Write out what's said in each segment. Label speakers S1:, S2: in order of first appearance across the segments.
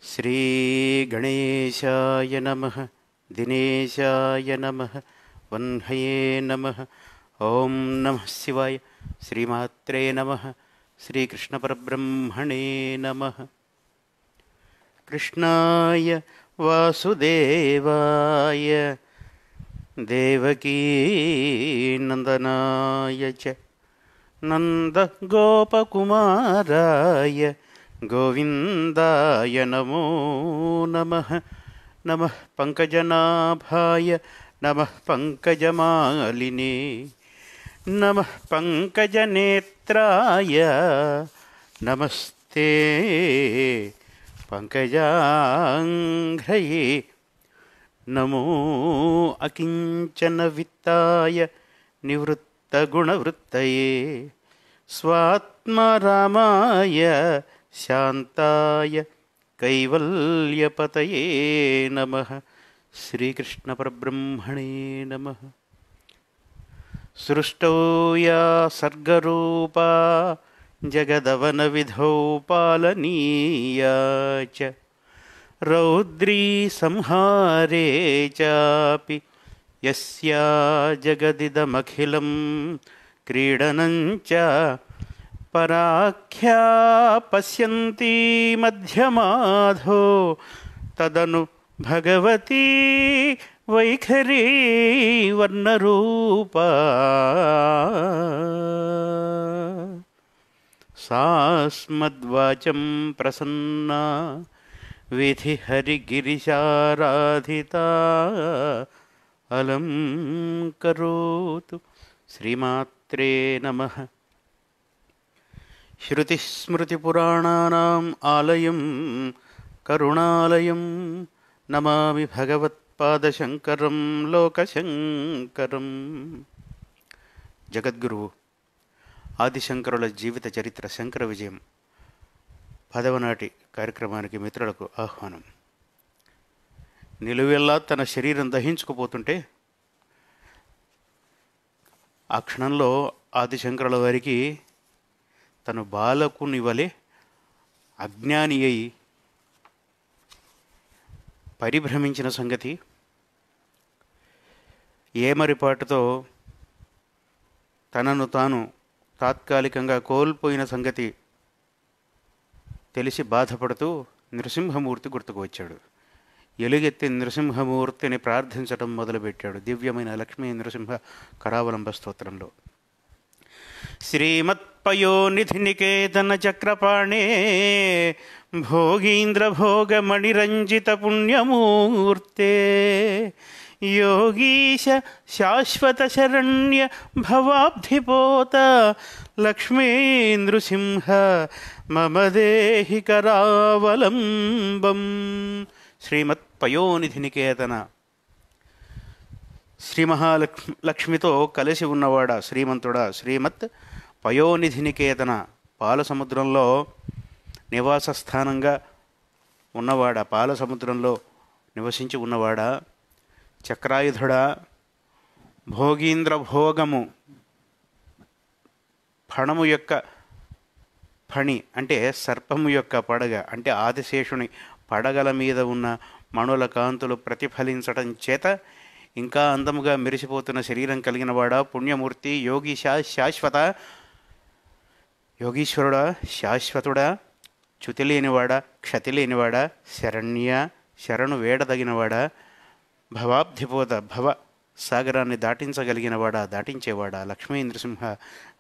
S1: श्रीगणेशाय नमः। दिनेशाय नमः। वह्नये नमः। ओं नमः शिवाय। श्रीमात्रे नमः। श्रीकृष्णपरब्रह्मणे नमः। कृष्णाय वासुदेवाय देवकीनन्दनाय च नन्दगोपकुमाराय गोविन्दाय नमो नमः। नमः पङ्कजनाभाय नमः पङ्कजमालिने नमः पङ्कजनेत्राय नमस्ते पङ्कजाङ्घ्रये नमो अकिञ्चनवित्ताय निवृत्तगुणवृत्तये स्वात्मरामाय शान्ताय कैवल्यपतये नमः। श्रीकृष्णपरब्रह्मणे नमः। सृष्टौ या सर्गरूपा जगदवनविधौ पालनीया च रौद्री संहारे चापि यस्या जगदिदमखिलं क्रीडनं च पराख्या पश्यन्ती मध्यमाधो तदनु भगवती वैखरी वर्णरूपा सास्मद्वाचं प्रसन्ना विधिहरिगिरिशाराधिता अलं करोतु। श्रीमात्रे नमः। श्रुतिस्मृतिपुराणानाम् आलयं करुणालयं नमामि भगवत्पादशङ्करं लोकशङ्करं। జగద్గురువు ఆదిశంకరుల జీవిత చరిత్ర శంకర విజయం 10వ నాటి కార్యక్రమానికి మిత్రులకు ఆహ్వానం. నిలువెల్లా తన శరీరం దహించుకుపోతుంటే ఆ క్షణంలో ఆదిశంకరుల వారికి తను బాలకుని వలె అజ్ఞాని అయి పరిభ్రమించిన సంగతి, ఏమరిపాటుతో తనను తాను తాత్కాలికంగా కోల్పోయిన సంగతి తెలిసి బాధపడుతూ నృసింహమూర్తి గుర్తుకు వచ్చాడు. ఎలుగెత్తి నృసింహమూర్తిని ప్రార్థించడం మొదలుపెట్టాడు దివ్యమైన లక్ష్మీ నృసింహ కరావలంబ స్తోత్రంలో. శ్రీమత్పయోనిధినికేతన చక్రపాణే భోగీంద్రభోగమణిరంజిత పుణ్యమూర్తే యోగీశ శాశ్వత శరణ్య భవాబ్ధిపోత లక్ష్మీ నృసింహ మమ దేహి కరావలంబం. శ్రీమత్పయోనిధినికేతన, శ్రీ మహాలక్ష్మితో కలిసి ఉన్నవాడా, శ్రీమంతుడా, శ్రీమత్ పయోనిధినికేతన, పాల సముద్రంలో నివాస స్థానంగా ఉన్నవాడా, పాల సముద్రంలో నివసించి ఉన్నవాడా, చక్రాయుధుడా, భోగీంద్ర భోగము, ఫణము యొక్క ఫణి అంటే సర్పము యొక్క పడగ అంటే ఆదిశేషుని పడగల మీద ఉన్న మణుల కాంతులు ప్రతిఫలించటం చేత ఇంకా అందముగా మెరిసిపోతున్న శరీరం కలిగిన వాడా, పుణ్యమూర్తి, యోగీశ శాశ్వత, యోగీశ్వరుడా, శాశ్వతుడా, చ్యుతి లేనివాడా, క్షతి లేనివాడా, శరణ్య, శరణు వేడదగినవాడా, భవాబ్ధిపోత, భవ సాగరాన్ని దాటించగలిగినవాడా, దాటించేవాడా, లక్ష్మీ నృసింహ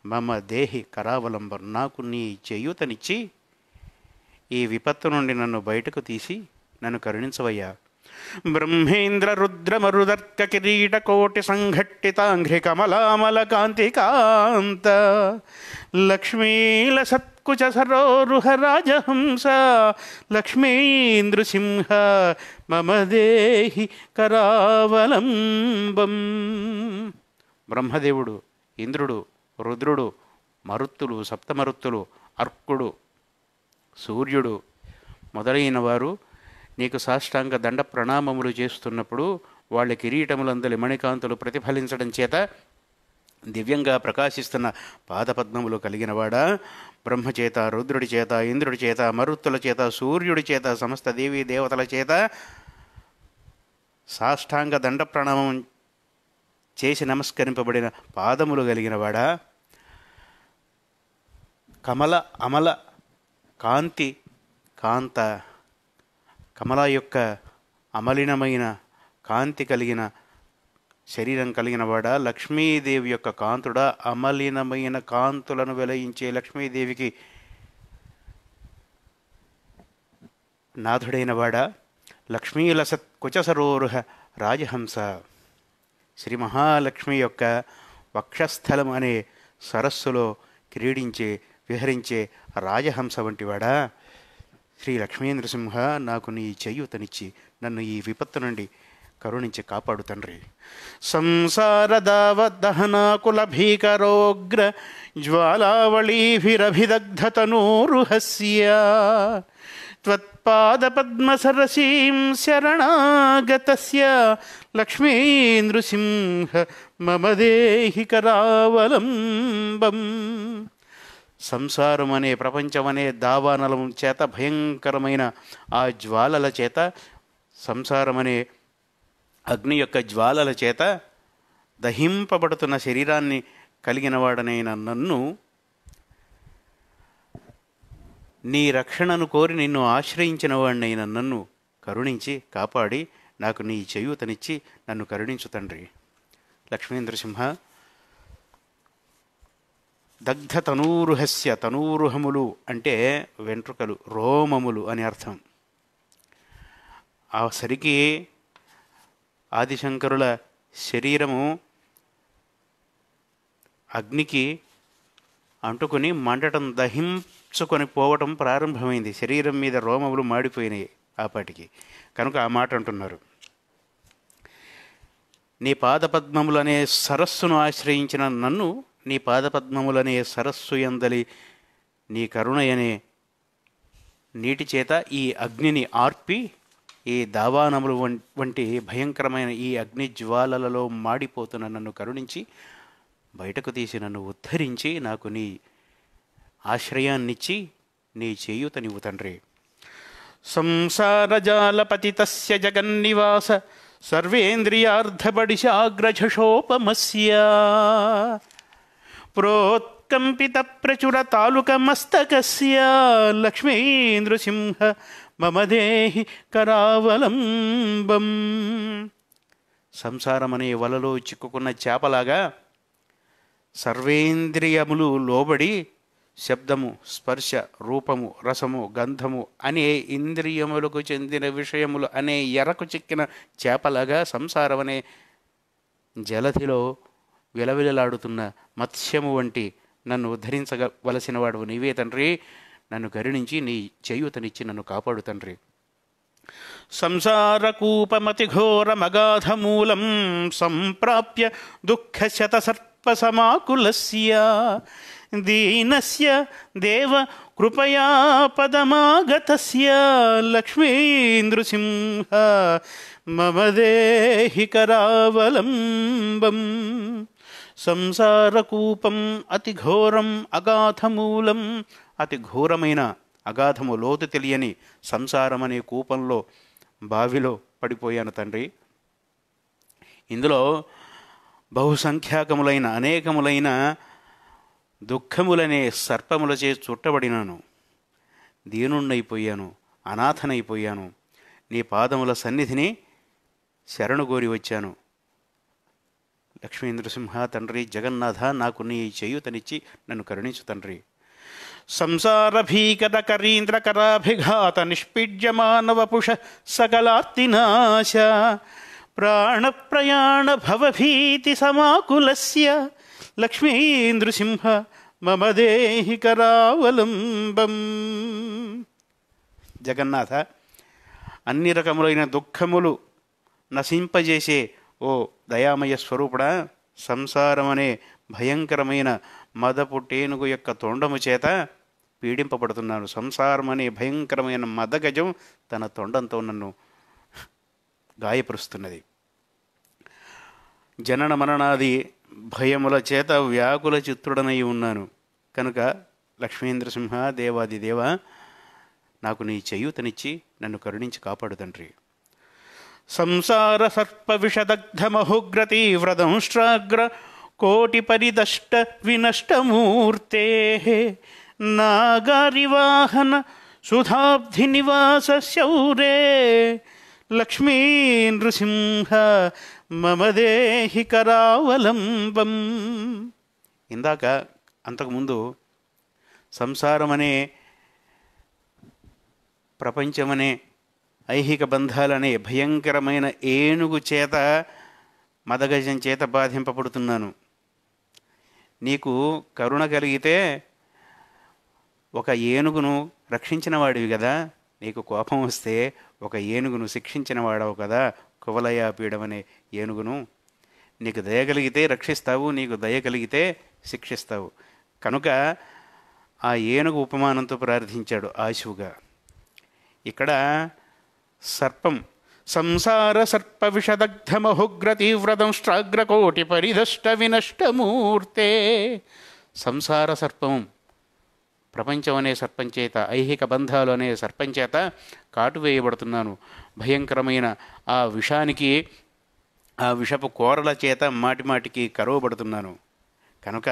S1: మమ దేహి కరావలంబం, నాకు నీ చేయూతనిచ్చి ఈ విపత్తు నుండి నన్ను బయటకు తీసి నన్ను కరుణించవయ్యా. బ్రహ్మేంద్ర రుద్రమరుదర్క కిరీటకోటి సంఘట్టితాంఘ్రి కమలామల కాంతికాంత లక్ష్మీల సత్కుచ సరోరుహ రాజహంస లక్ష్మీ నృసింహ మమ దేహి కరావలంబం. బ్రహ్మదేవుడు, ఇంద్రుడు, రుద్రుడు, మరుత్తులు, సప్తమరుత్తులు, అర్కుడు, సూర్యుడు మొదలైన వారు నీకు సాష్టాంగ దండ ప్రణామములు చేస్తున్నప్పుడు వాళ్ళ కిరీటములందలి మణికాంతులు ప్రతిఫలించడం చేత దివ్యంగా ప్రకాశిస్తున్న పాదపద్మములు కలిగినవాడా, బ్రహ్మచేత, రుద్రుడి చేత, ఇంద్రుడి చేత, మరుత్తుల చేత, సూర్యుడి చేత, సమస్త దేవీ దేవతల చేత సాష్టాంగ దండ ప్రణామం చేసి నమస్కరింపబడిన పాదములు కలిగినవాడా, కమల అమల కాంతి కాంత, కమల యొక్క అమలినమైన కాంతి కలిగిన శరీరం కలిగినవాడా, లక్ష్మీదేవి యొక్క కాంతుడా, అమలినమైన కాంతులను వెలయించే లక్ష్మీదేవికి నాథుడైనవాడా, లక్ష్మీలసత్ కుచసరోరుహ రాజహంస, శ్రీ మహాలక్ష్మి యొక్క వక్షస్థలం అనే సరస్సులో క్రీడించే విహరించే రాజహంస వంటివాడా, శ్రీ లక్ష్మీ నృసింహ నాకు నీ చేయూతనిచ్చి నన్ను ఈ విపత్తు నుండి కరుణించి కాపాడు తండ్రి. సంసార దావద్దహనాకుల భీకరోగ్ర జ్వాలావళీభిరభిదగ్ధతనూరుహస్య త్వత్పాదపద్మసరసీం శరణాగతస్య లక్ష్మీ నృసింహ మమ దేహి కరావలంబం. సంసారం అనే ప్రపంచం అనే దావానలం చేత, భయంకరమైన ఆ జ్వాలల చేత, సంసారం అనే అగ్ని యొక్క జ్వాలల చేత దహింపబడుతున్న శరీరాన్ని కలిగినవాడనైన నన్ను, నీ రక్షణను కోరి నిన్ను ఆశ్రయించిన వాడినైన నన్ను కరుణించి కాపాడి నాకు నీ చేయూతనిచ్చి నన్ను కరుణించు తండ్రి. లక్ష్మీ నృసింహ, దగ్ధ తనూరుహస్య, తనూరుహములు అంటే వెంట్రుకలు, రోమములు అని అర్థం. ఆ సరికి ఆదిశంకరుల శరీరము అగ్నికి అంటుకొని మండటం, దహించుకొని పోవటం ప్రారంభమైంది. శరీరం మీద రోమములు మాడిపోయినాయి ఆపాటికి. కనుక ఆ మాట అంటున్నారు. నీ పాదపద్మములనే సరస్సును ఆశ్రయించిన నన్ను, నీ పాదపద్మములనే సరస్సు యందలి నీ కరుణయనే నీటి చేత ఈ అగ్నిని ఆర్పి, ఈ దావానములు వంటి భయంకరమైన ఈ అగ్ని జ్వాలలలో మాడిపోతున్న నన్ను కరుణించి బయటకు తీసి నన్ను ఉద్ధరించి నాకు నీ ఆశ్రయాన్నిచ్చి నీ చేయూతనివ్వు తండ్రి. సంసారజాలపతితస్య జగన్నివాస సర్వేంద్రియార్థబడిశాగ్రఝషోపమస్య ప్రోత్కంపిత ప్రచుర తాలుకమస్తకస్య లక్ష్మీ నృసింహ మమ దేహి కరావలంబం. సంసారమనే వలలో చిక్కుకున్న చేపలాగా సర్వేంద్రియములు లోబడి శబ్దము, స్పర్శ, రూపము, రసము, గంధము అనే ఇంద్రియములకు చెందిన విషయములు అనే ఎరకు చిక్కిన చేపలాగా సంసారం అనే జలధిలో విలవిలలాడుతున్న మత్స్యము వంటి నన్ను ఉద్ధరించవలసిన వాడు నీవే తండ్రి. నన్ను కరుణించి నీ చేయూతనిచ్చి నన్ను కాపాడు తండ్రి. సంసారకూపమతిఘోరమగాధమూలం సంప్రాప్య దుఃఖశతసర్పసమాకులస్య దీనస్య దేవ కృపయా పదమాగతస్య లక్ష్మీ నృసింహ మమ దేహి కరావలంబం. సంసారకూపం అతిఘోరం అగాధమూలం, అతి ఘోరమైన అగాధము, లోతు తెలియని సంసారం అనే కూపంలో, బావిలో పడిపోయాను తండ్రి. ఇందులో బహుసంఖ్యాకములైన అనేకములైన దుఃఖములనే సర్పములచే చుట్టబడినాను. దీనుణ్ణైపోయాను, అనాథనైపోయాను. నీ పాదముల సన్నిధిని శరణుగోరి వచ్చాను. లక్ష్మీ నృసింహ తండ్రి, జగన్నాథ నాకు నీ చేయూతనిచ్చి నన్ను కరుణించు తండ్రి. సంసార భీకర కరీంద్ర కరాభిఘాత నిష్పీడ్యమానవపుష సకలార్తినాశ ప్రాణ ప్రయాణ భవభీతి సమాకులస్య లక్ష్మీ నృసింహ మమ దేహి కరావలంబం. జగన్నాథ, అన్ని రకములైన దుఃఖములు నశింపజేసే ఓ దయామయ స్వరూపుడా, సంసారం అనే భయంకరమైన మదపు టేనుగు యొక్క తొండము చేత పీడింపబడుతున్నాను. సంసారం అనే భయంకరమైన మదగజం తన తొండంతో నన్ను గాయపరుస్తున్నది. జనన మరణాది భయముల చేత వ్యాకుల చిత్తుడనై ఉన్నాను. కనుక లక్ష్మీంద్రసింహ దేవాదిదేవ, నాకు నీ చేయూతనిచ్చి నన్ను కరుణించి కాపాడు తండ్రి. సంసార సర్ప విషదగ్ధ మహోగ్ర తీవ్రదంష్ట్రాగ్ర కోటి పరిదష్ట వినష్టమూర్తే నాగారివాహన సుధాబ్ధి నివాస శౌరే లక్ష్మీ నృసింహ మమ దేహి కరావలంబం. ఇందాక అంతకుముందు సంసారమనే, ప్రపంచమనే, ఐహిక బంధాలనే భయంకరమైన ఏనుగు చేత, మదగజం చేత బాధింపబడుతున్నాను. నీకు కరుణ కలిగితే ఒక ఏనుగును రక్షించిన వాడివి కదా, నీకు కోపం వస్తే ఒక ఏనుగును శిక్షించిన వాడవు కదా, కువలయాపీడమనే ఏనుగును. నీకు దయ కలిగితే రక్షిస్తావు, నీకు దయ కలిగితే శిక్షిస్తావు. కనుక ఆ ఏనుగు ఉపమానంతో ప్రార్థించాడు ఆశువుగా. ఇక్కడ సర్పం, సంసార సర్ప విషదగ్ధ మహోగ్ర తీవ్రదంష్ట్రాగ్రకోటి పరిదష్ట వినష్టమూర్తే. సంసార సర్పం, ప్రపంచం అనే సర్పం చేత, ఐహిక బంధాలు అనే సర్పం చేత కాటువేయబడుతున్నాను. భయంకరమైన ఆ విషానికి, ఆ విషపు కోరల చేత మాటిమాటికి కరువబడుతున్నాను. కనుక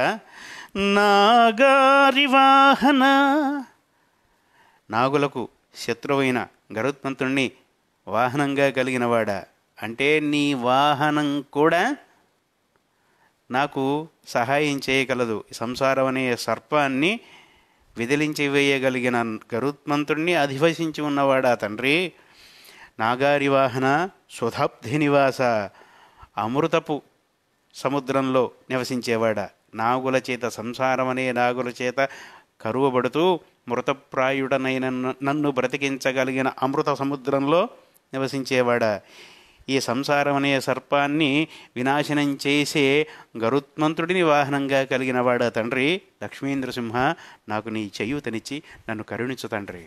S1: నాగారివాహన, నాగులకు శత్రువైన గరుత్మంతుణ్ణి వాహనంగా కలిగినవాడా, అంటే నీ వాహనం కూడా నాకు సహాయం చేయగలదు. సంసారం అనే సర్పాన్ని విదిలించి వేయగలిగిన గరుత్మంతుణ్ణి అధివసించి ఉన్నవాడా తండ్రి. నాగారి వాహన సుధాబ్ధి నివాస, అమృతపు సముద్రంలో నివసించేవాడా, నాగుల చేత, సంసారం అనే నాగుల చేత కరువబడుతూ మృతప్రాయుడనైన నన్ను బ్రతికించగలిగిన అమృత సముద్రంలో నివసించేవాడా, ఈ సంసారం అనే సర్పాన్ని వినాశనం చేసే గరుత్మంతుడిని వాహనంగా కలిగినవాడా తండ్రి లక్ష్మీంద్రసింహ, నాకు నీ చేయూతనిచ్చి నన్ను కరుణించు తండ్రి.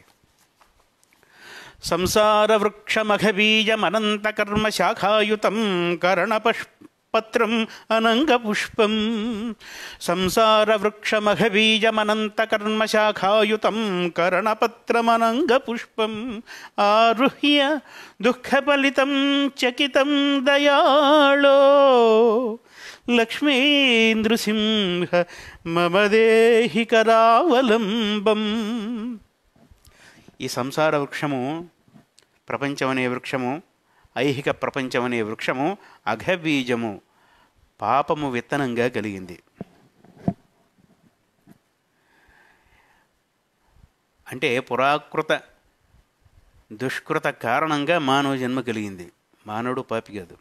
S1: సంసార వృక్షమఘబీజమనంత కర్మ శాఖాయుతం కరణపత్రం అనంగపుష్పం. సంసార వృక్షమఘబీజమనంత కర్మ శాఖాయుతం కరణపత్రమనంగపుష్పం ఆరుహ్య దుఃఖఫలితం చకితం దయాళో లక్ష్మీ నృసింహ మమ దేహి కరావలంబం. ఈ సంసార వృక్షము, ప్రపంచం అనే వృక్షము, ఐహిక ప్రపంచం అనే వృక్షము అఘబీజము, పాపము విత్తనంగా కలిగింది. అంటే పురాకృత దుష్కృత కారణంగా మానవ జన్మ కలిగింది. మానవుడు పాపి కాదు,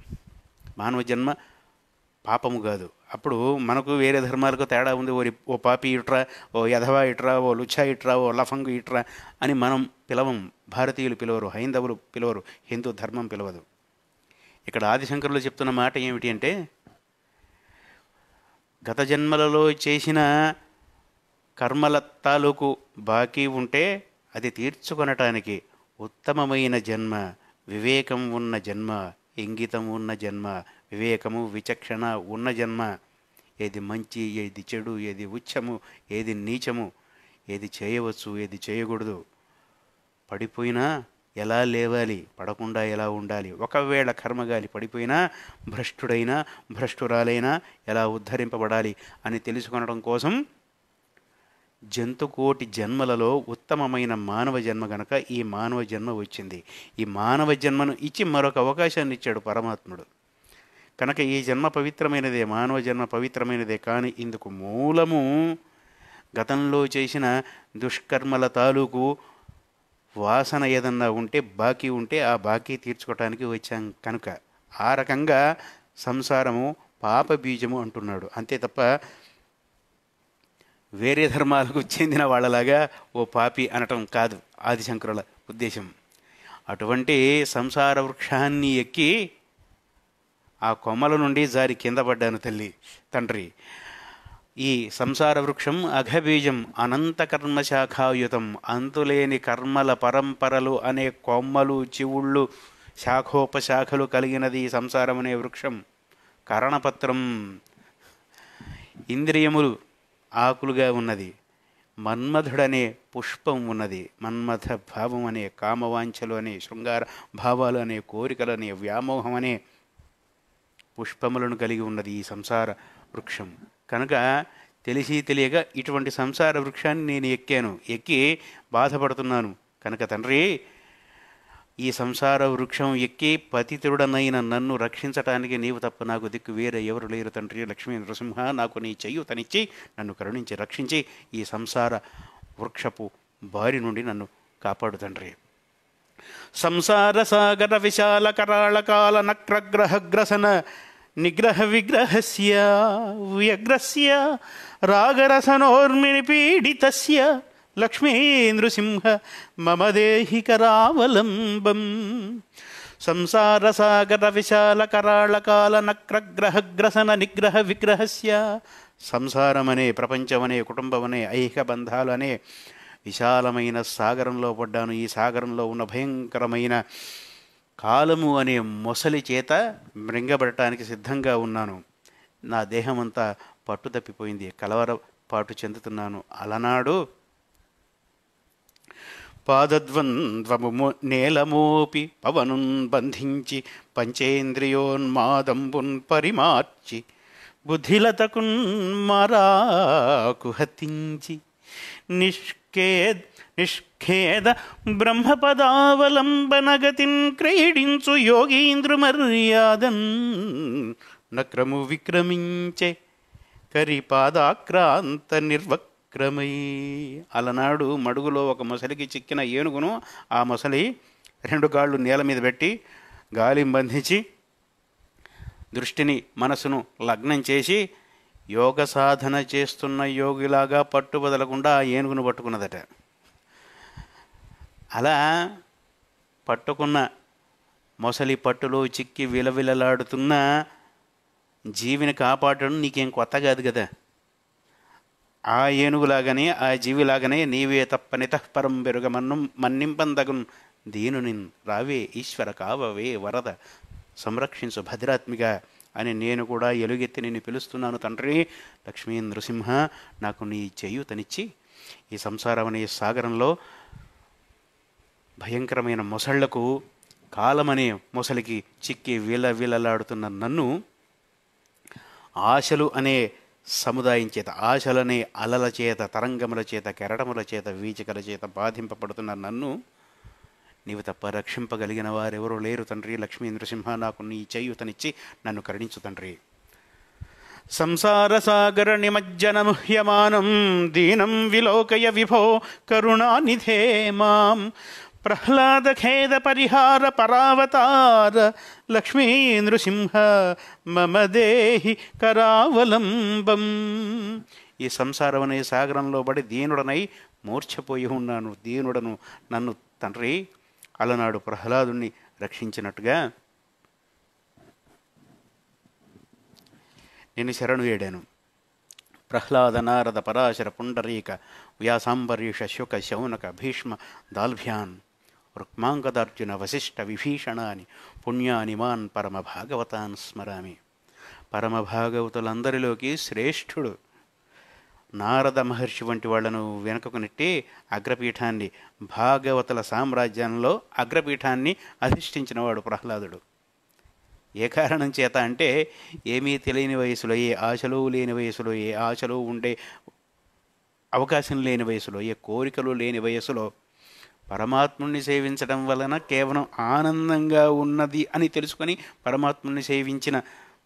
S1: మానవ జన్మ పాపము కాదు. అప్పుడు మనకు వేరే ధర్మాలకు తేడా ఉంది. ఓ పాపి ఇట్రా, ఓ యధవా ఇట్రా, ఓ లుచ్చా ఇట్రా, ఓ లఫంగు ఇట్రా అని మనం పిలవం. భారతీయులు పిలవరు, హైందవులు పిలవరు, హిందూ ధర్మం పిలవదు. ఇక్కడ ఆదిశంకరులు చెప్తున్న మాట ఏమిటి అంటే, గత జన్మలలో చేసిన కర్మల తాలూకు బాకీ ఉంటే అది తీర్చుకొనటానికి ఉత్తమమైన జన్మ, వివేకం ఉన్న జన్మ, ఇంగితం ఉన్న జన్మ, వివేకము విచక్షణ ఉన్న జన్మ. ఏది మంచి, ఏది చెడు, ఏది ఉచ్చము, ఏది నీచము, ఏది చేయవచ్చు, ఏది చేయకూడదు, పడిపోయినా ఎలా లేవాలి, పడకుండా ఎలా ఉండాలి, ఒకవేళ కర్మగాలి పడిపోయినా భ్రష్టుడైనా భ్రష్టురాలైనా ఎలా ఉద్ధరింపబడాలి అని తెలుసుకొనడం కోసం జంతుకోటి జన్మలలో ఉత్తమమైన మానవ జన్మ గనక ఈ మానవ జన్మ వచ్చింది. ఈ మానవ జన్మను ఇచ్చి మరొక అవకాశాన్ని ఇచ్చాడు పరమాత్ముడు. కనుక ఈ జన్మ పవిత్రమైనదే, మానవ జన్మ పవిత్రమైనదే. కానీ ఇందుకు మూలము గతంలో చేసిన దుష్కర్మల తాలూకు వాసన ఏదన్నా ఉంటే, బాకీ ఉంటే ఆ బాకీ తీర్చుకోవటానికి వచ్చాం. కనుక ఆ రకంగా సంసారము పాప బీజము అంటున్నాడు. అంతే తప్ప వేరే ధర్మాలకు చెందిన వాళ్ళలాగా ఓ పాపి అనటం కాదు ఆదిశంకరుల ఉద్దేశం. అటువంటి సంసార వృక్షాన్ని ఎక్కి ఆ కొమ్మల నుండి జారి కింద పడ్డాను తండ్రి. ఈ సంసార వృక్షం అఘబీజం, అనంత కర్మశాఖాయుతం, అంతులేని కర్మల పరంపరలు అనే కొమ్మలు, చివుళ్ళు, శాఖోపశాఖలు కలిగినది ఈ సంసారం అనే వృక్షం. కరణపత్రం, ఇంద్రియములు ఆకులుగా ఉన్నది, మన్మధుడనే పుష్పం ఉన్నది, మన్మథ భావం అనే కామవాంఛలు అనే శృంగార భావాలు అనే కోరికలు అనే వ్యామోహం అనే పుష్పములను కలిగి ఉన్నది ఈ సంసార వృక్షం. కనుక తెలిసి తెలియక ఇటువంటి సంసార వృక్షాన్ని నేను ఎక్కి బాధపడుతున్నాను. కనుక తండ్రి, ఈ సంసార వృక్షం ఎక్కి పతితుడనైన నన్ను రక్షించటానికి నీవు తప్ప నాకు దిక్కు వేరే ఎవరు లేరు తండ్రి. లక్ష్మీ నృసింహ, నాకు నీ చేయూతనిచ్చి నన్ను కరుణించి రక్షించి ఈ సంసార వృక్షపు బారి నుండి నన్ను కాపాడు తండ్రి. సంసార సాగర విశాల కరాళ కాల నక్రగ్రహగ్రసన నిగ్రహ విగ్రహస్య వ్యగ్రస్య రాగరసనోర్మిణి పీడితస్య లక్ష్మీ నృసింహ మమ దేహి కరావలంబం. సంసార సాగర విశాల కరాళ కాల నక్రగ్రహగ్రసన నిగ్రహ విగ్రహస్య. సంసారమనే, ప్రపంచమనే, కుటుంబమనే, ఐహిక బంధాలు అనే విశాలమైన సాగరంలో పడ్డాను. ఈ సాగరంలో ఉన్న భయంకరమైన కాలము అనే మొసలి చేత మృంగబడటానికి సిద్ధంగా ఉన్నాను. నా దేహమంతా పట్టు తప్పిపోయింది, కలవరపాటు చెందుతున్నాను. అలనాడు పాదద్వంద్వము నేలమోపి పవనున్ బంధించి పంచేంద్రియోన్మాదంబున్ పరిమార్చి బుద్ధిలతకున్ మరాకు హతించి నిష్ఖేద బ్రహ్మపదావలంబనగతిన్ క్రీడించు యోగీంద్రు మర్యాదన్ నక్రము విక్రమించే కరిపాదాక్రాంత నిర్వక్రమై. అలనాడు మడుగులో ఒక మొసలికి చిక్కిన ఏనుగును ఆ మొసలి 2 కాళ్ళు నేల మీద పెట్టి గాలిని బంధించి దృష్టిని మనసును లగ్నం చేసి యోగ సాధన చేస్తున్న యోగిలాగా పట్టు వదలకుండా ఆ ఏనుగును పట్టుకున్నదట. అలా పట్టుకున్న మొసలి పట్టులో చిక్కి విలవిలలాడుతున్న జీవిని కాపాడడం నీకేం కొత్త కాదు కదా. ఆ ఏనుగులాగానే, ఆ జీవిలాగానే నీవే తప్పనితః పరం బెరుగ మన్నింపందగున్ దీనునిన్ రావే ఈశ్వర కావవే వరద సంరక్షించు భద్రాత్మిగా అని నేను కూడా ఎలుగెత్తి నిన్ను పిలుస్తున్నాను తండ్రి. లక్ష్మీ నృసింహ, నాకు నీ చేయూతనిచ్చి ఈ సంసారం అనే సాగరంలో భయంకరమైన మొసళ్లకు, కాలమనే మొసలికి చిక్కి విలవిలలాడుతున్న నన్ను ఆశలు అనే సముదాయం చేత, ఆశలనే అలల చేత, తరంగముల చేత, కెరటముల చేత, వీచికల చేత బాధింపబడుతున్న నన్ను నీవు తప్ప రక్షింపగలిగిన వారెవరూ లేరు తండ్రి. లక్ష్మీ నృసింహ, నాకు నీ చేయూతనిచ్చి నన్ను కరుణించు తండ్రి. సంసార సాగర నిమజ్జనముహ్యమానం దీనం విలోకయ విభో కరుణానిధే మాం. ప్రహ్లాద ఖేద పరిహార పరావతార లక్ష్మీ నృసింహ మమ దేహి కరావలంబం. ఈ సంసారం అనే సాగరంలో పడి దీనుడనై మూర్ఛపోయి ఉన్నాను. దీనుడను నన్ను తండ్రి అలనాడు ప్రహ్లాదుని రక్షించినట్టుగా నేను శరణు వేడాను. ప్రహ్లాద నారద పరాశర పుండరీక వ్యాసాంబరీష శుక శౌనక భీష్మ దాల్భ్యాన్ రుక్మాంగదార్జున వశిష్ఠ విభీషణాని పుణ్యాని మాన్ పరమ భాగవతాన్ స్మరామి. పరమభాగవతులందరిలోకి శ్రేష్ఠుడు నారద మహర్షి వంటి వాళ్లను వెనుకకు నెట్టి అగ్రపీఠాన్ని, భాగవతుల సామ్రాజ్యంలో అగ్రపీఠాన్ని అధిష్ఠించినవాడు ప్రహ్లాదుడు. ఏ కారణం చేత అంటే, ఏమీ తెలియని వయసులో, ఏ ఆశలు లేని వయసులో, ఏ ఆశలు ఉండే అవకాశం లేని వయసులో, ఏ కోరికలు లేని వయసులో పరమాత్ముణ్ణి సేవించడం వలన కేవలం ఆనందంగా ఉన్నది అని తెలుసుకొని పరమాత్ముణ్ణి సేవించిన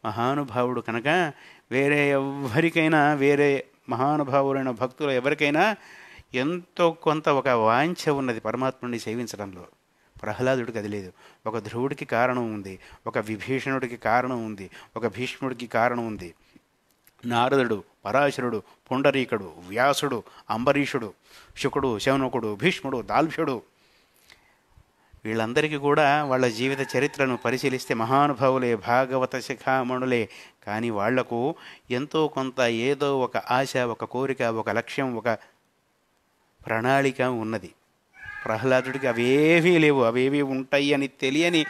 S1: మహానుభావుడు కనుక వేరే ఎవరికైనా, వేరే మహానుభావులైన భక్తులు ఎవరికైనా ఎంతో కొంత ఒక వాంఛ ఉన్నది పరమాత్ముడిని సేవించడంలో. ప్రహ్లాదుడికి అది లేదు. ఒక ధ్రువుడికి కారణం ఉంది, ఒక విభీషణుడికి కారణం ఉంది, ఒక భీష్ముడికి కారణం ఉంది. నారదుడు, పరాశరుడు, పుండరీకుడు, వ్యాసుడు, అంబరీషుడు, శుకుడు, శౌనకుడు, భీష్ముడు, దాల్భ్యుడు, వీళ్ళందరికీ కూడా వాళ్ళ జీవిత చరిత్రను పరిశీలిస్తే మహానుభావులే, భాగవత శిఖామణులే. కానీ వాళ్లకు ఎంతో కొంత ఏదో ఒక ఆశ, ఒక కోరిక, ఒక లక్ష్యం, ఒక ప్రణాళిక ఉన్నది. ప్రహ్లాదుడికి అవేవీ లేవు. అవేవీ ఉంటాయి అని తెలియని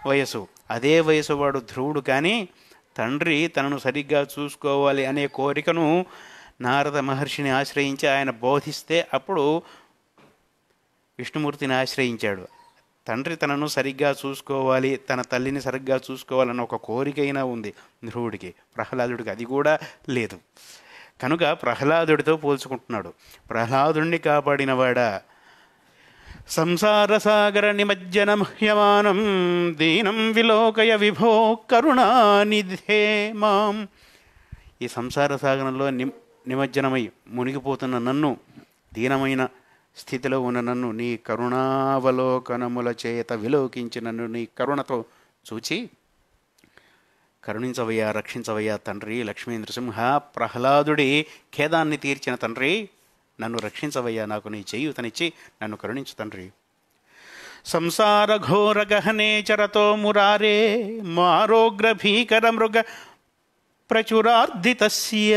S1: వయసు. అదే వయసు వాడు ధ్రువుడు. కానీ తండ్రి తనను సరిగ్గా చూసుకోవాలి అనే కోరికను నారద మహర్షిని ఆశ్రయించి ఆయన బోధిస్తే అప్పుడు విష్ణుమూర్తిని ఆశ్రయించాడు. తండ్రి తనను సరిగ్గా చూసుకోవాలి, తన తల్లిని సరిగ్గా చూసుకోవాలన్న ఒక కోరికైనా ఉంది ధ్రువుడికి. ప్రహ్లాదుడికి అది కూడా లేదు. కనుక ప్రహ్లాదుడితో పోల్చుకుంటున్నాడు. ప్రహ్లాదుణ్ణి కాపాడినవాడా, సంసార సాగర నిమజ్జనమహ్యమానం దీనం విలోకయ విభో కరుణానిధే మాం. ఈ సంసార సాగరంలో నిమజ్జనమై మునిగిపోతున్న నన్ను, దీనమైన స్థితిలో ఉన్న నన్ను నీ కరుణావలోకనముల చేత విలోకించి నన్ను నీ కరుణతో చూచి కరుణించవయ్యా, రక్షించవయ్యా తండ్రి లక్ష్మీ నృసింహ. ప్రహ్లాదుడి ఖేదాన్ని తీర్చిన తండ్రి, నన్ను రక్షించవయ్యా, నాకు నీ చేయూతనిచ్చి నన్ను కరుణించు తండ్రి. సంసార ఘోర గహనే చరతో మురారే మారోగ్ర భీకర మృగ ప్రచురార్దితస్య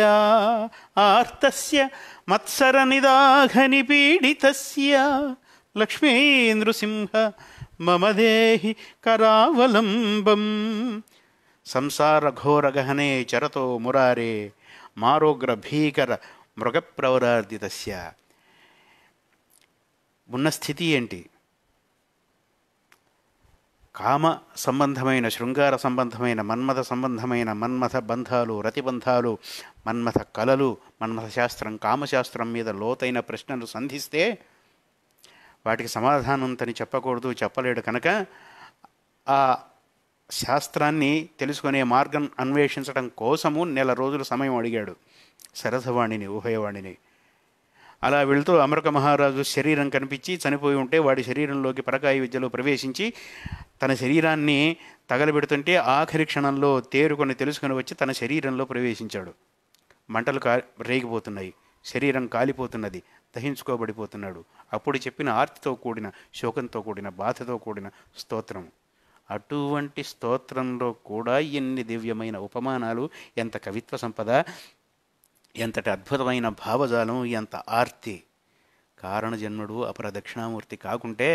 S1: ఆర్తస్య మత్సర నిదాఘని పీడితస్య లక్ష్మీ నృసింహ మమ దేహి కరావలంబం. సంసార ఘోర గహనే చరతో మురారే మారోగ్ర భీకర మృగప్రవరార్దితస్య. ఉన్న స్థితి ఏంటి? కామ సంబంధమైన, శృంగార సంబంధమైన, మన్మథ సంబంధమైన మన్మథ బంధాలు, రతిబంధాలు, మన్మథ కళలు, మన్మథ శాస్త్రం, కామశాస్త్రం మీద లోతైన ప్రశ్నలు సంధిస్తే వాటికి సమాధానం తని చెప్పకూడదు, చెప్పలేడు. కనుక ఆ శాస్త్రాన్ని తెలుసుకునే మార్గం అన్వేషించడం కోసము 1 నెల రోజులు సమయం అడిగాడు శరథవాణిని, ఉభయవాణిని. అలా వెళుతూ అమృక మహారాజు శరీరం కనిపించి చనిపోయి ఉంటే వాడి శరీరంలోకి పరకాయ విద్యలో ప్రవేశించి తన శరీరాన్ని తగలబెడుతుంటే ఆఖరి క్షణంలో తేరుకొని తెలుసుకొని వచ్చి తన శరీరంలో ప్రవేశించాడు. మంటలు రేగిపోతున్నాయి, శరీరం కాలిపోతున్నది, దహించుకోబడిపోతున్నాడు. అప్పుడు చెప్పిన ఆర్తితో కూడిన, శోకంతో కూడిన, బాధతో కూడిన స్తోత్రం. అటువంటి స్తోత్రంలో కూడా ఎన్ని దివ్యమైన ఉపమానాలు, ఎంత కవిత్వ సంపద, ఎంతటి అద్భుతమైన భావజాలం, ఎంత ఆర్తి. కారణజన్ముడు అపర దక్షిణామూర్తి కాకుంటే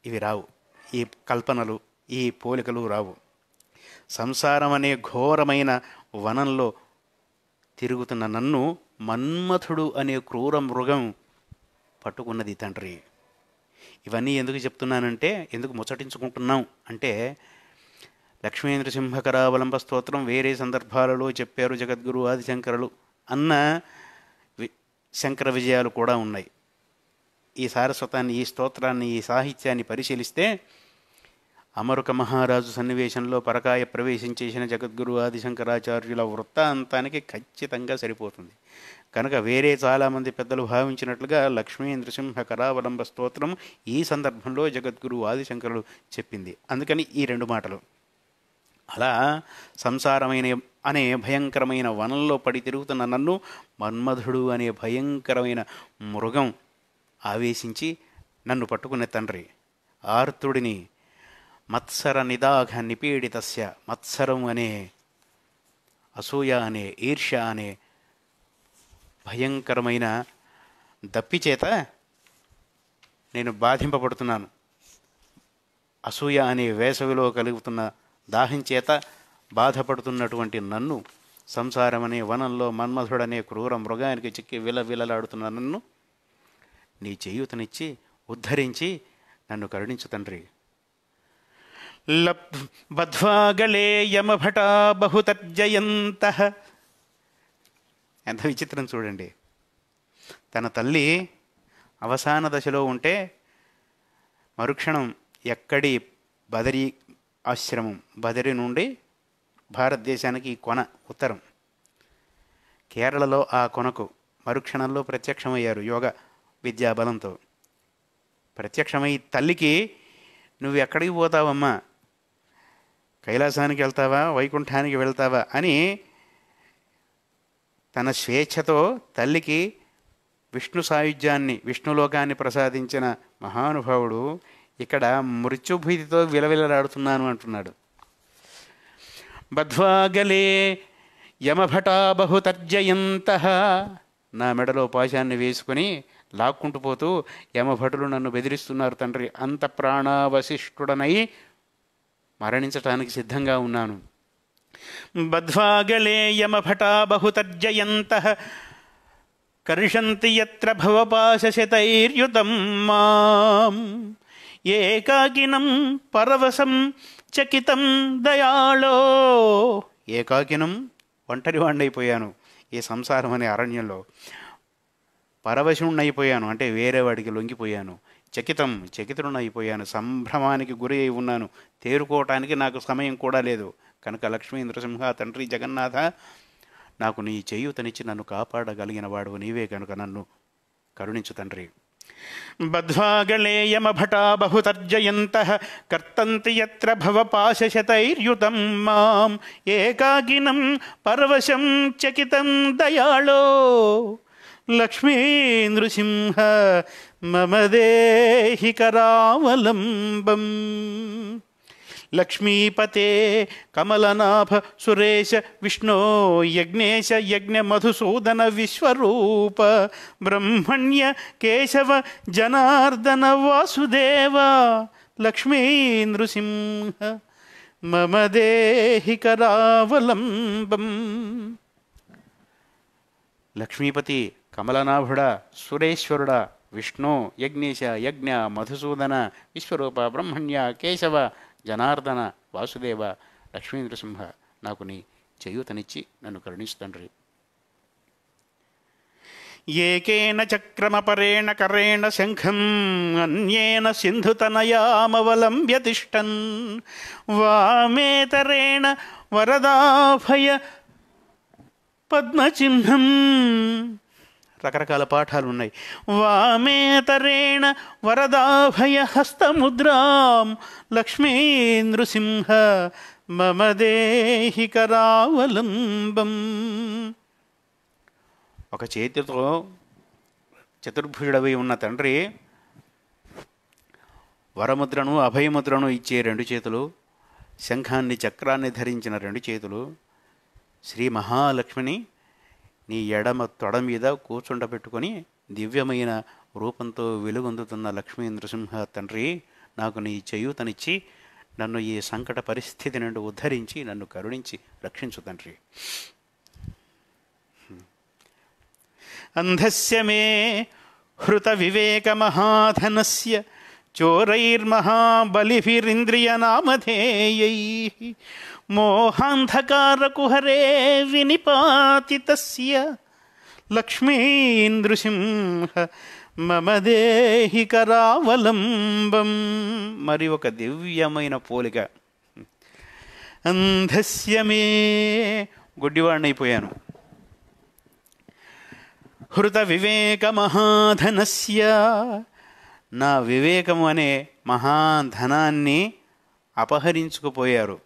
S1: ఇవి రావు, ఈ కల్పనలు, ఈ పోలికలు రావు. సంసారం అనే ఘోరమైన వనంలో తిరుగుతున్న నన్ను మన్మథుడు అనే క్రూర మృగం పట్టుకున్నది తండ్రి. ఇవన్నీ ఎందుకు చెప్తున్నానంటే, ఎందుకు ముచ్చటించుకుంటున్నాం అంటే, లక్ష్మీ నృసింహకరావలంబ స్తోత్రం వేరే సందర్భాలలో చెప్పారు జగద్గురు ఆదిశంకరులు అన్న శంకర విజయాలు కూడా ఉన్నాయి. ఈ సారస్వతాన్ని, ఈ స్తోత్రాన్ని, ఈ సాహిత్యాన్ని పరిశీలిస్తే అమరుక మహారాజు సన్నివేశంలో పరకాయ ప్రవేశం చేసిన జగద్గురు ఆదిశంకరాచార్యుల వృత్తాంతానికి ఖచ్చితంగా సరిపోతుంది. కనుక వేరే చాలామంది పెద్దలు భావించినట్లుగా లక్ష్మీ నృసింహ కరావలంబ స్తోత్రం ఈ సందర్భంలో జగద్గురు ఆదిశంకరులు చెప్పింది. అందుకని ఈ 2 మాటలు. అలా సంసారమైన అనే భయంకరమైన వనంలో పడి తిరుగుతున్న నన్ను మన్మధుడు అనే భయంకరమైన మృగం ఆవేశించి నన్ను పట్టుకునే తండ్రి. ఆర్తుడిని మత్సర నిదాఘ నిపీడితస్య, మత్సరం అనే, అసూయ అనే, ఈర్ష్య అనే భయంకరమైన దప్పిచేత నేను బాధింపబడుతున్నాను. అసూయ అనే వేసవిలో కలుగుతున్న దాహం చేత బాధపడుతున్నటువంటి నన్ను, సంసారం అనే వనంలో మన్మధుడనే క్రూర మృగానికి చిక్కి విలవిలలాడుతున్న నన్ను నీ చేయూతనిచ్చి ఉద్ధరించి నన్ను కరుణించు తండ్రి. బధ్వాగలే యమభటా బహుతర్జయంతః. ఎంత విచిత్రం చూడండి. తన తల్లి అవసాన దశలో ఉంటే మరుక్షణం ఎక్కడి బదరీ ఆశ్రమం, బదరి నుండి భారతదేశానికి కొన ఉత్తరం, కేరళలో ఆ కొనకు మరుక్షణంలో ప్రత్యక్షమయ్యారు యోగ విద్యా బలంతో. ప్రత్యక్షమై తల్లికి నువ్వు ఎక్కడికి పోతావమ్మా, కైలాసానికి వెళ్తావా, వైకుంఠానికి వెళ్తావా అని తన స్వేచ్ఛతో తల్లికి విష్ణు సాయుధ్యాన్ని, విష్ణులోకాన్ని ప్రసాదించిన మహానుభావుడు ఇక్కడ మృత్యుభీతితో విలవిలలాడుతున్నాను అంటున్నాడు. బధ్వాగలే యమభటా బహుతర్జయంతః. నా మెడలో పాశాన్ని వేసుకొని లాక్కుంటూ పోతూ యమభటులు నన్ను బెదిరిస్తున్నారు తండ్రి. అంత ప్రాణావశిష్టుడనై మరణించటానికి సిద్ధంగా ఉన్నాను. బద్ధ్వాగళే యమభటా బహుతర్జయంతః కర్షంతి యత్ర భవపాశశతైర్యుతం మాం ఏకాకినం పరవశం చకితం దయాళో. ఏకాకినం, ఒంటరి వాడినైపోయాను ఈ సంసారం అనే అరణ్యంలో. పరవశుణ్ణైపోయాను అంటే వేరే వాడికి లొంగిపోయాను. చకితుడనైపోయాను, సంభ్రమానికి గురి అయి ఉన్నాను. తేరుకోవటానికి నాకు సమయం కూడా లేదు. కనుక లక్ష్మీ నృసింహ తండ్రి జగన్నాథ, నాకు నీ చేయూతనిచ్చి నన్ను కాపాడగలిగిన వాడు నీవే కనుక నన్ను కరుణించు తండ్రి. బద్ధ్వాగళే యమభటా బహుతర్జయంతః కర్తంతి యత్ర భవపాశశతైర్యుతం మాం ఏకాకినం పరవశం చకితం దయాళో. లక్ష్మీ నృసింహ మమ దేహి కరావలంబం. లక్ష్మీపతే కమలనాభ సురేశ విష్ణో యజ్ఞేశ యజ్ఞ మధుసూదన విశ్వరూప బ్రహ్మణ్య కేశవ జనార్దన వాసుదేవ. లక్ష్మీ నృసింహ మమ దేహి కరావలంబం. లక్ష్మీపతి, కమలనాభుడా, సురేశ్వరుడా, విష్ణు, యజ్ఞేశ, యజ్ఞ, మధుసూదన, విశ్వరూప, బ్రహ్మణ్య, కేశవ, జనార్దన, వాసుదేవ, లక్ష్మీ నృసింహ, నాకు నీ చేయూతనిచ్చి నన్ను కరుణించు తండ్రి. ఏకేన చక్రమపరేణ కరేణ శంఖం అన్యేన సింధుతనయామవలంబ్య తిష్టన్ వామేతరేణ వరదాభయ పద్మచిహ్నం. రకరకాల పాఠాలు ఉన్నాయి. వామేతరేణ వరదాభయ హస్తముద్రాం లక్ష్మీ నృసింహ మమ దేహి కరావలంబం. ఒక చేతితో చతుర్భుజుడవై ఉన్న తండ్రి వరముద్రను అభయముద్రను ఇచ్చే రెండు చేతులు, శంఖాన్ని చక్రాన్ని ధరించిన రెండు చేతులు, శ్రీ మహాలక్ష్మిని నీ ఎడమ తొడ మీద కూర్చుండబెట్టుకొని దివ్యమైన రూపంతో వెలుగొందుతున్న లక్ష్మీ నృసింహ తండ్రి, నాకు నీ చేయూతనిచ్చి నన్ను ఈ సంకట పరిస్థితి నుండి ఉద్ధరించి నన్ను కరుణించి రక్షించు తండ్రి. అంధస్య మే హృత వివేక మహాధనస్య చోరైర్మహాబలిభిరింద్రియనామధేయైః మోహాంధకారకుహరే వినిపాతితస్య లక్ష్మీ నృసింహ మమ దేహి కరావలంబం. మరి ఒక దివ్యమైన పోలిక. అంధస్య మే, గుడ్డివాడినైపోయాను. హృత వివేక మహాధనస్య, నా వివేకము అనే మహాధనాన్ని అపహరించుకుపోయారు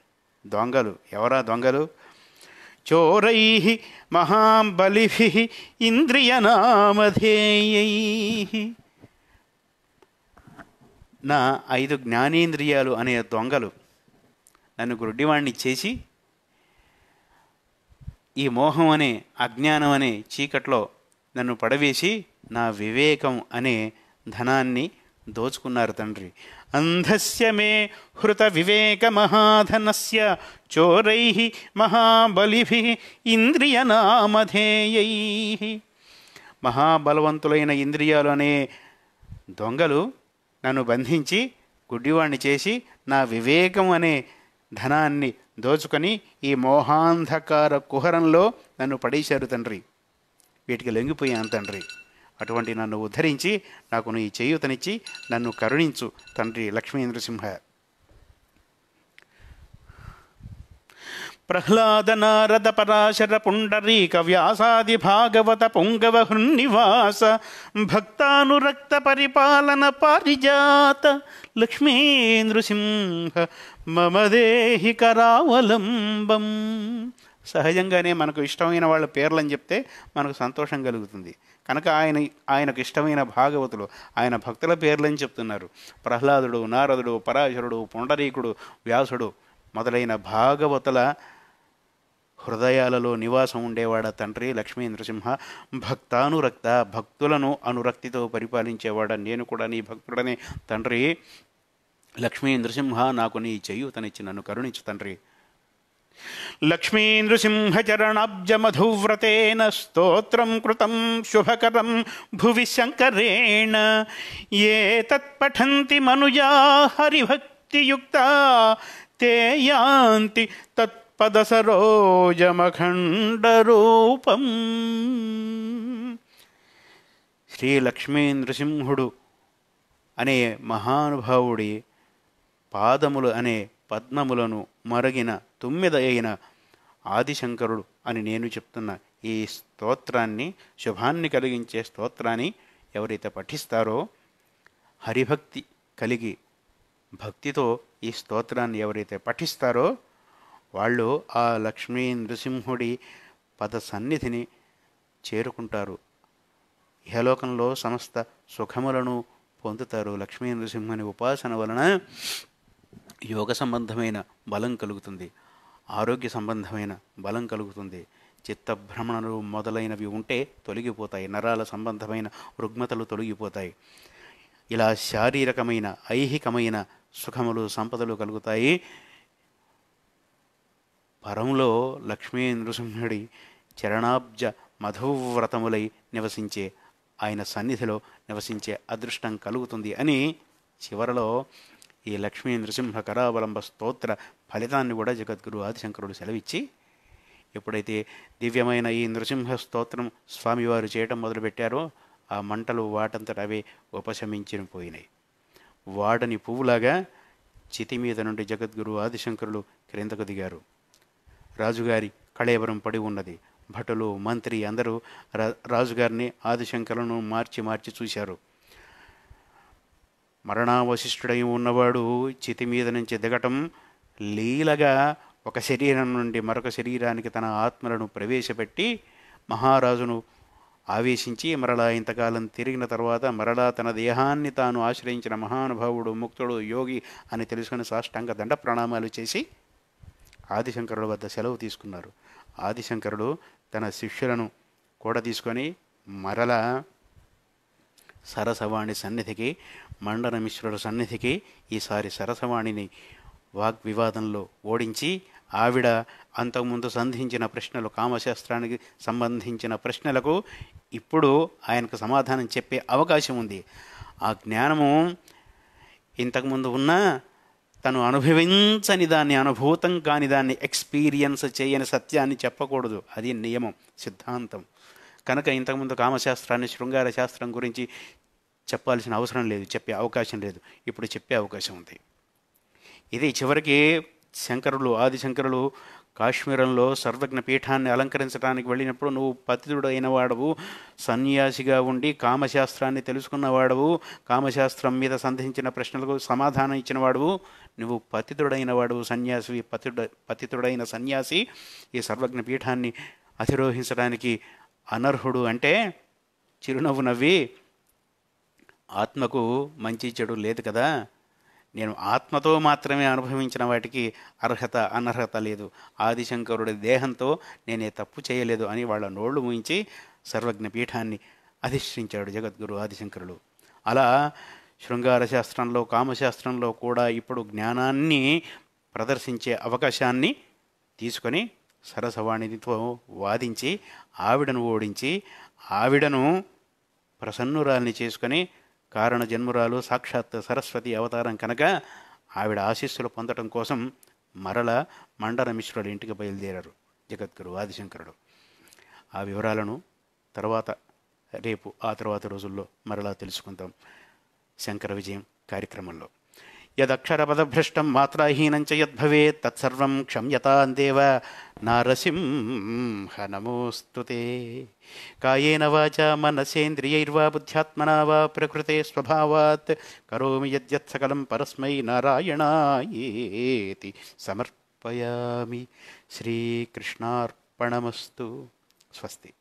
S1: దొంగలు. ఎవరా దొంగలు? చోరైః మహాబలిభిః ఇంద్రియనామధేయైః. నా 5 జ్ఞానేంద్రియాలు అనే దొంగలు నన్ను గుడ్డివాణ్ణి చేసి ఈ మోహం అనే అజ్ఞానం అనే చీకట్లో నన్ను పడవేసి నా వివేకం అనే ధనాన్ని దోచుకున్నారు తండ్రి. అంధస్య మే హృత వివేక మహాధనస్య చోరైః మహాబలిభిః ఇంద్రియనామధేయైః. మహాబలవంతులైన ఇంద్రియాలు అనే దొంగలు నన్ను బంధించి గుడ్డివాణ్ణి చేసి నా వివేకం అనే ధనాన్ని దోచుకొని ఈ మోహాంధకార కుహరంలో నన్ను పడేశారు తండ్రి. వీటికి లొంగిపోయాను తండ్రి. అటువంటి నన్ను ఉద్ధరించి నాకు నీ చేయూతనిచ్చి నన్ను కరుణించు తండ్రి లక్ష్మీ నృసింహ. ప్రహ్లాద నారద పరాశర పుండరీక వ్యాసాది భాగవత పుంగవ హృన్నివాస భక్తానురక్త పరిపాలన పారిజాత లక్ష్మీ నృసింహ మమ దేహి కరావలంబం. సహజంగానే మనకు ఇష్టమైన వాళ్ళ పేర్లని చెప్తే మనకు సంతోషం కలుగుతుంది. కనుక ఆయనకు ఇష్టమైన భాగవతులు, ఆయన భక్తుల పేర్లని చెప్తున్నారు. ప్రహ్లాదుడు, నారదుడు, పరాశరుడు, పుండరీకుడు, వ్యాసుడు మొదలైన భాగవతుల హృదయాలలో నివాసం ఉండేవాడ తండ్రి లక్ష్మీ నృసింహ. భక్తానురక్త, భక్తులను అనురక్తితో పరిపాలించేవాడ నేను కూడా నీ భక్తుడనే తండ్రి లక్ష్మీ నృసింహ, నాకు నీ చేయూతనిచ్చి నన్ను కరుణించు తండ్రి. లక్ష్మీ నృసింహచరణాబ్జమధువ్రతేన స్తోత్రం కృతం శుభకరం భువి శంకరేణ. ఏ తత్పఠంతి మనుజా హరిభక్తియుక్తా తే యాంతి తత్పదసరోజమఖండరూపం. శ్రీ లక్ష్మీ నృసింహుడు అనే మహానుభావుడి పాదములు అనే పద్మములను మరగిన తుమ్మెద అయిన ఆదిశంకరుడు అని నేను చెప్తున్న ఈ స్తోత్రాన్ని, శుభాన్ని కలిగించే స్తోత్రాన్ని ఎవరైతే పఠిస్తారో, హరిభక్తి కలిగి భక్తితో ఈ స్తోత్రాన్ని ఎవరైతే పఠిస్తారో వాళ్ళు ఆ లక్ష్మీ నృసింహుడి పద సన్నిధిని చేరుకుంటారు. ఇహలోకంలో సమస్త సుఖములను పొందుతారు. లక్ష్మీ నృసింహుని ఉపాసన వలన యోగ సంబంధమైన బలం కలుగుతుంది, ఆరోగ్య సంబంధమైన బలం కలుగుతుంది, చిత్తభ్రమణలు మొదలైనవి ఉంటే తొలగిపోతాయి, నరాల సంబంధమైన రుగ్మతలు తొలగిపోతాయి. ఇలా శారీరకమైన ఐహికమైన సుఖములు సంపదలు కలుగుతాయి. పరంలో లక్ష్మీ నృసింహుడి చరణాబ్జ మధువ్రతములై నివసించే, ఆయన సన్నిధిలో నివసించే అదృష్టం కలుగుతుంది అని చివరలో ఈ లక్ష్మీ నృసింహ కరావలంబ స్తోత్ర ఫలితాన్ని కూడా జగద్గురు ఆదిశంకరుడు సెలవిచ్చి, ఎప్పుడైతే దివ్యమైన ఈ నృసింహ స్తోత్రం స్వామివారు చేయటం మొదలుపెట్టారో ఆ మంటలు వాటంతట అవే ఉపశమించిపోయినాయి. వాడని పువ్వులాగా చితి మీద నుండి జగద్గురు ఆదిశంకరులు క్రిందకు దిగారు. రాజుగారి కళేబరం పడి ఉన్నది. భటులు, మంత్రి అందరూ రాజుగారిని, ఆదిశంకరులను మార్చి మార్చి చూశారు. మరణావశిష్ఠుడై ఉన్నవాడు చితి మీద నుంచి దిగటం లీలగా ఒక శరీరం నుండి మరొక శరీరానికి తన ఆత్మలను ప్రవేశపెట్టి మహారాజును ఆవేశించి మరలా ఇంతకాలం తిరిగిన తర్వాత మరలా తన దేహాన్ని తాను ఆశ్రయించిన మహానుభావుడు, ముక్తుడు, యోగి అని తెలుసుకుని సాష్టాంగ దండ ప్రణామాలు చేసి ఆదిశంకరుల వద్ద సెలవు తీసుకున్నారు. ఆదిశంకరుడు తన శిష్యులను కూడా తీసుకొని మరలా సరసవాణి సన్నిధికి, మండన మిశ్రుల సన్నిధికి, ఈసారి సరసవాణిని వాగ్వివాదంలో ఓడించి ఆవిడ అంతకుముందు సంధించిన ప్రశ్నలు, కామశాస్త్రానికి సంబంధించిన ప్రశ్నలకు ఇప్పుడు ఆయనకు సమాధానం చెప్పే అవకాశం ఉంది. ఆ జ్ఞానము ఇంతకుముందు ఉన్నా తను అనుభవించని దాన్ని, అనుభూతం కాని దాన్ని, ఎక్స్పీరియన్స్ చేయని సత్యాన్ని చెప్పకూడదు. అది నియమం, సిద్ధాంతం. కనుక ఇంతకుముందు కామశాస్త్రాన్ని, శృంగార శాస్త్రం గురించి చెప్పాల్సిన అవసరం లేదు, చెప్పే అవకాశం లేదు. ఇప్పుడు చెప్పే అవకాశం ఉంది. ఇది చివరికి శంకరులు, ఆదిశంకరులు కాశ్మీరంలో సర్వజ్ఞ పీఠాన్ని అలంకరించడానికి వెళ్ళినప్పుడు, నువ్వు పతితుడు అయిన వాడవు, సన్యాసిగా ఉండి కామశాస్త్రాన్ని తెలుసుకున్నవాడవు, కామశాస్త్రం మీద సంధించిన ప్రశ్నలకు సమాధానం ఇచ్చిన వాడవు, నువ్వు పతితుడైన వాడవు, సన్యాసి, పతితుడైన సన్యాసి ఈ సర్వజ్ఞ పీఠాన్ని అధిరోహించడానికి అనర్హుడు అంటే చిరునవ్వు నవ్వి, ఆత్మకు మంచి చెడు లేదు కదా, నేను ఆత్మతో మాత్రమే అనుభవించిన వాటికి అర్హత అనర్హత లేదు, ఆదిశంకరుడి దేహంతో నేనే తప్పు చేయలేదు అని వాళ్ళ నోళ్లు మూయించి సర్వజ్ఞ పీఠాన్ని అధిష్ఠించాడు జగద్గురు ఆదిశంకరులు. అలా శృంగార శాస్త్రంలో, కామశాస్త్రంలో కూడా ఇప్పుడు జ్ఞానాన్ని ప్రదర్శించే అవకాశాన్ని తీసుకొని సరసవాణితో వాదించి ఆవిడను ఓడించి ఆవిడను ప్రసన్నురాల్ని చేసుకొని, కారణ జన్మురాలు సాక్షాత్ సరస్వతి అవతారం కనుక ఆవిడ ఆశీస్సులు పొందటం కోసం మరల మండన మిశ్రుల ఇంటికి బయలుదేరారు జగద్గురు ఆదిశంకరుడు. ఆ వివరాలను రేపు ఆ తర్వాత రోజుల్లో మరలా తెలుసుకుందాం శంకర విజయం కార్యక్రమంలో. యదక్షరపదభ్రష్టం మాత్రాహీనం చ యద్భవేత్ తత్సర్వం క్షమ్యతాం దేవ నారసింహ నమోస్తుతే. కాయేన వాచా మనసేంద్రియైర్వా బుద్ధ్యాత్మనా వా ప్రకృతే స్వభావాత్ కరోమి యద్యత్ సకలం పరస్మై నారాయణాయేతి సమర్పయామి. శ్రీకృష్ణార్పణమస్తు. స్వస్తి.